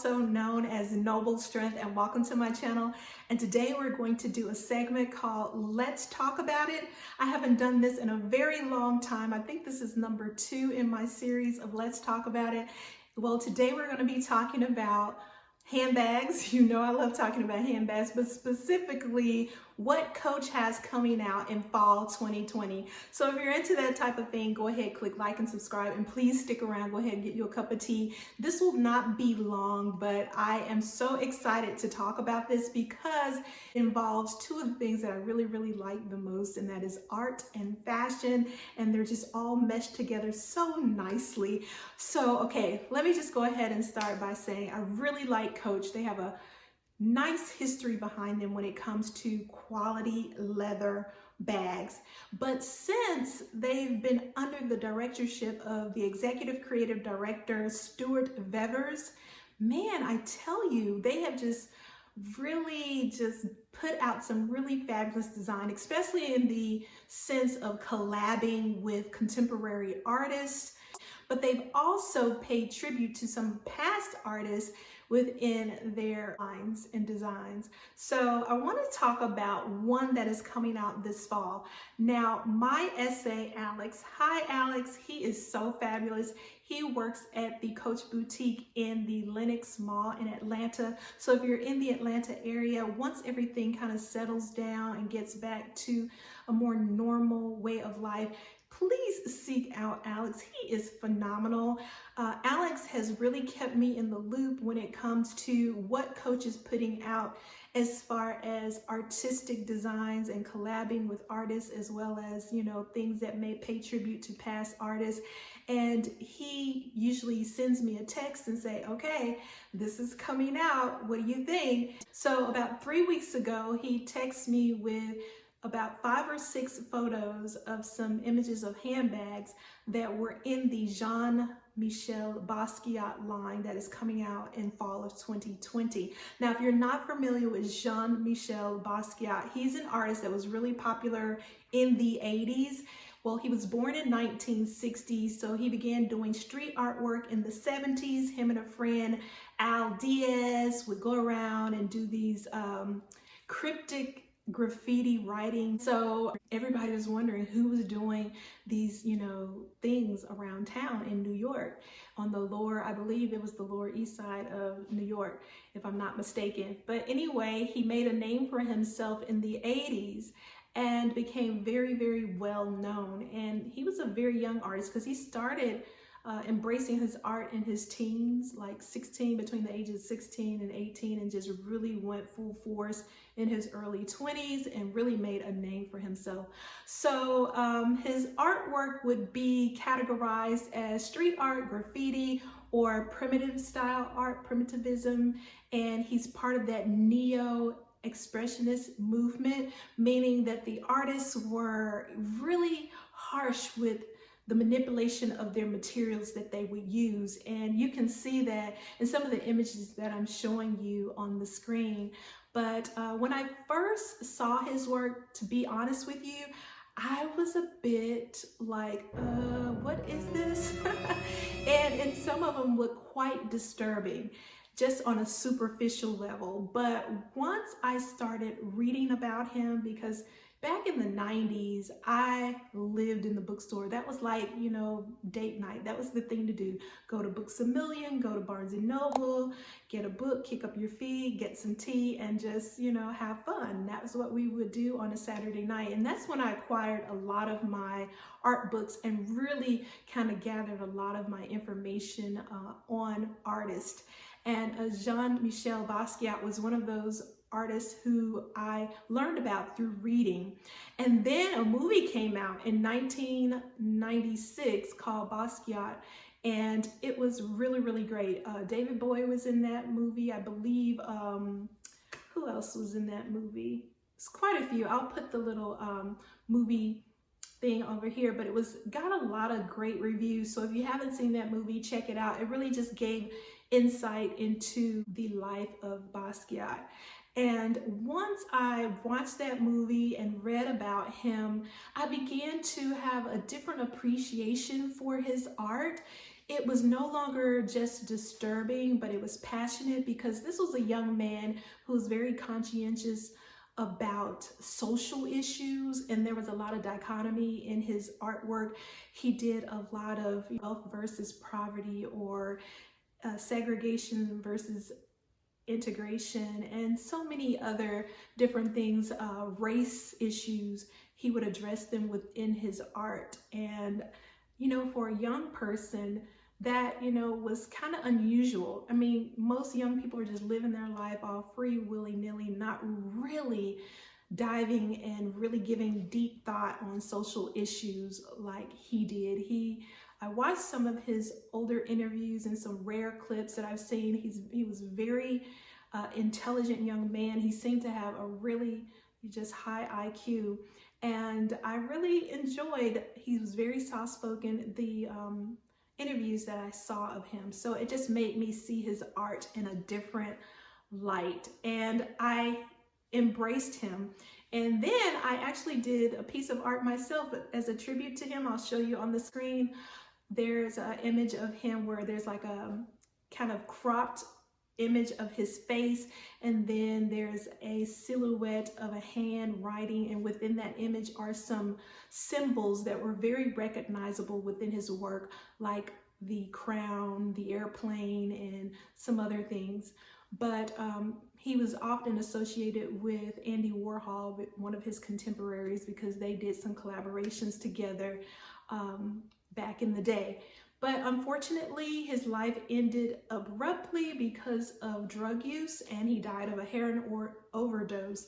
also known as Noble Strength, and welcome to my channel. And today we're going to do a segment called Let's Talk About It. I haven't done this in a very long time. I think this is number 2 in my series of Let's Talk About It. Well, today we're going to be talking about handbags. You know I love talking about handbags, but specifically what Coach has coming out in fall 2020. So if you're into that type of thing, go ahead, click like and subscribe, and please stick around. Go ahead and get you a cup of tea. This will not be long, but I am so excited to talk about this because it involves two of the things that I really like the most, and that is art and fashion, and they're just all meshed together so nicely. So, okay, let me just go ahead and start by saying I really like Coach. They have a nice history behind them when it comes to quality leather bags. But since they've been under the directorship of the executive creative director, Stuart Vevers, man, I tell you, they have just really put out some really fabulous design, especially in the sense of collabing with contemporary artists. But they've also paid tribute to some past artists within their lines and designs. So I want to talk about one that is coming out this fall. Now, my essay, Alex, hi Alex, he is so fabulous. He works at the Coach Boutique in the Lenox Mall in Atlanta. So if you're in the Atlanta area, once everything kind of settles down and gets back to a more normal way of life, please seek out Alex. He is phenomenal. Alex has really kept me in the loop when it comes to what Coach is putting out as far as artistic designs and collabing with artists, as well as, you know, things that may pay tribute to past artists. And he usually sends me a text and say, okay, this is coming out. What do you think? So about 3 weeks ago, he texted me with about 5 or 6 photos of some images of handbags that were in the Jean-Michel Basquiat line that is coming out in fall of 2020. Now, if you're not familiar with Jean-Michel Basquiat, he's an artist that was really popular in the 80s. Well, he was born in 1960, so he began doing street artwork in the 70s. Him and a friend, Al Diaz, would go around and do these cryptic graffiti writing. So everybody was wondering who was doing these, you know, things around town in New York on the lower, I believe it was the Lower East Side of New York, if I'm not mistaken. But anyway, he made a name for himself in the 80s and became very well known. And he was a very young artist because he started embracing his art in his teens, like 16, between the ages of 16 and 18, and just really went full force in his early 20s and really made a name for himself. So his artwork would be categorized as street art, graffiti, or primitive style art, primitivism, and he's part of that neo-expressionist movement, meaning that the artists were really harsh with the manipulation of their materials that they would use. And you can see that in some of the images that I'm showing you on the screen. But when I first saw his work, to be honest with you, I was a bit like, what is this? and some of them were quite disturbing, just on a superficial level. But once I started reading about him, because back in the 90s, I lived in the bookstore. That was like, you know, date night. That was the thing to do. Go to Books A Million, go to Barnes & Noble, get a book, kick up your feet, get some tea, and just, you know, have fun. That was what we would do on a Saturday night. And that's when I acquired a lot of my art books and really kind of gathered a lot of my information on artists. And Jean-Michel Basquiat was one of those artists who I learned about through reading. And then a movie came out in 1996 called Basquiat, and it was really great. David Bowie was in that movie, I believe. Who else was in that movie? It's quite a few. I'll put the little movie thing over here, but it got a lot of great reviews. So if you haven't seen that movie, check it out. It really just gave insight into the life of Basquiat. And once I watched that movie and read about him, I began to have a different appreciation for his art. It was no longer just disturbing, but it was passionate, because this was a young man who was very conscientious about social issues, and there was a lot of dichotomy in his artwork. He did a lot of wealth versus poverty, or segregation versus integration, and so many other different things, race issues. He would address them within his art. And for a young person, that was kind of unusual. I mean, most young people are just living their life all free, willy-nilly, not really diving and really giving deep thought on social issues like he did. I watched some of his older interviews and some rare clips that I've seen. He was very intelligent young man. He seemed to have a really just high IQ, and I really enjoyed. He was very soft-spoken. The interviews that I saw of him, so it just made me see his art in a different light, and I embraced him. And then I actually did a piece of art myself as a tribute to him. I'll show you on the screen. There's an image of him where there's like a kind of cropped image of his face, and then there's a silhouette of a hand writing, and within that image are some symbols that were very recognizable within his work, like the crown, the airplane, and some other things. But he was often associated with Andy Warhol, one of his contemporaries, because they did some collaborations together back in the day. But unfortunately, his life ended abruptly because of drug use, and he died of a heroin overdose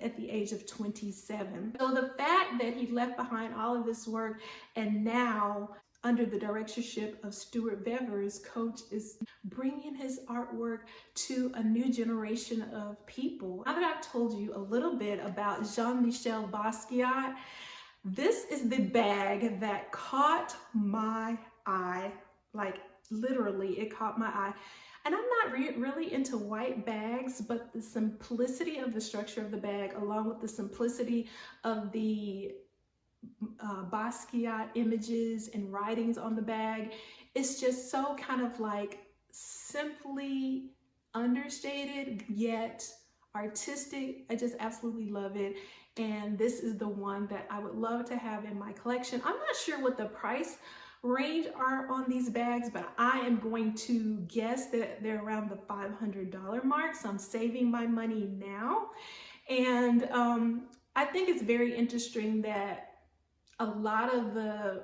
at the age of 27. So the fact that he left behind all of this work, and now under the directorship of Stuart Vevers, Coach is bringing his artwork to a new generation of people. Now that I've told you a little bit about Jean-Michel Basquiat, this is the bag that caught my eye. Like literally, it caught my eye. And I'm not really into white bags, but the simplicity of the structure of the bag, along with the simplicity of the Basquiat images and writings on the bag, it's just so kind of like simply understated yet artistic. I just absolutely love it. And this is the one that I would love to have in my collection. I'm not sure what the price range are on these bags, but I am going to guess that they're around the $500 mark. So I'm saving my money now. And I think it's very interesting that a lot of the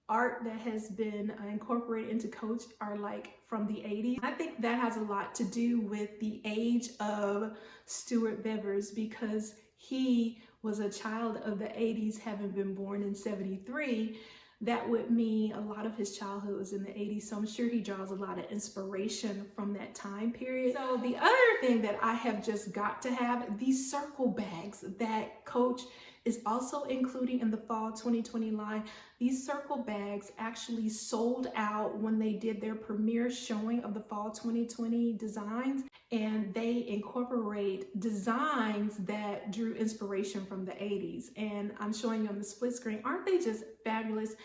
art that has been incorporated into Coach are like from the 80s. I think that has a lot to do with the age of Stuart Vevers, because he was a child of the 80s, having been born in 73. That would mean a lot of his childhood was in the 80s. So I'm sure he draws a lot of inspiration from that time period. So the other thing that I have just got to have, these circle bags that Coach is also including in the fall 2020 line. These circle bags actually sold out when they did their premiere showing of the fall 2020 designs, and they incorporate designs that drew inspiration from the 80s. And I'm showing you on the split screen. Aren't they just fabulous?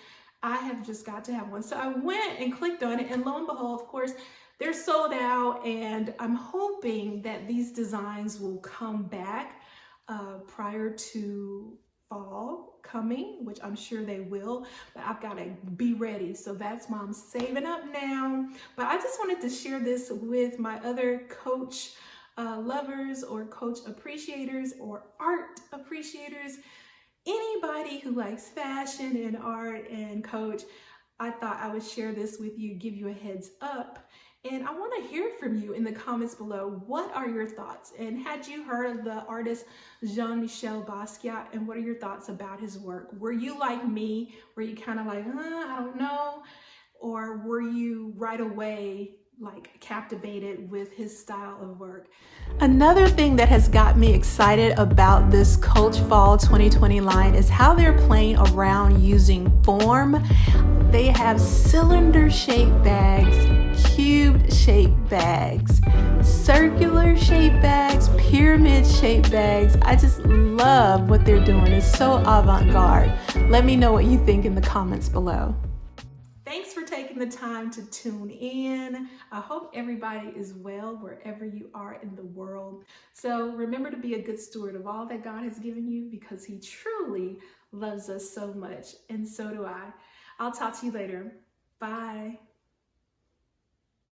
I have just got to have one. So I went and clicked on it, and lo and behold, of course, they're sold out, and I'm hoping that these designs will come back prior to fall coming, which I'm sure they will, but I've got to be ready. So that's why I'm saving up now. But I just wanted to share this with my other Coach lovers, or Coach appreciators, or art appreciators, anybody who likes fashion and art and Coach. I thought I would share this with you, give you a heads up. And I want to hear from you in the comments below. What are your thoughts? And had you heard of the artist Jean-Michel Basquiat? And what are your thoughts about his work? Were you like me? Were you kind of like, I don't know? Or were you right away like captivated with his style of work? Another thing that has got me excited about this Coach Fall 2020 line is how they're playing around using form. They have cylinder-shaped bags, cube-shaped bags, circular-shaped bags, pyramid-shaped bags. I just love what they're doing. It's so avant-garde. Let me know what you think in the comments below. Thanks for taking taking the time to tune in. I hope everybody is well wherever you are in the world. So remember to be a good steward of all that God has given you, because he truly loves us so much, and so do I. I'll talk to you later. Bye.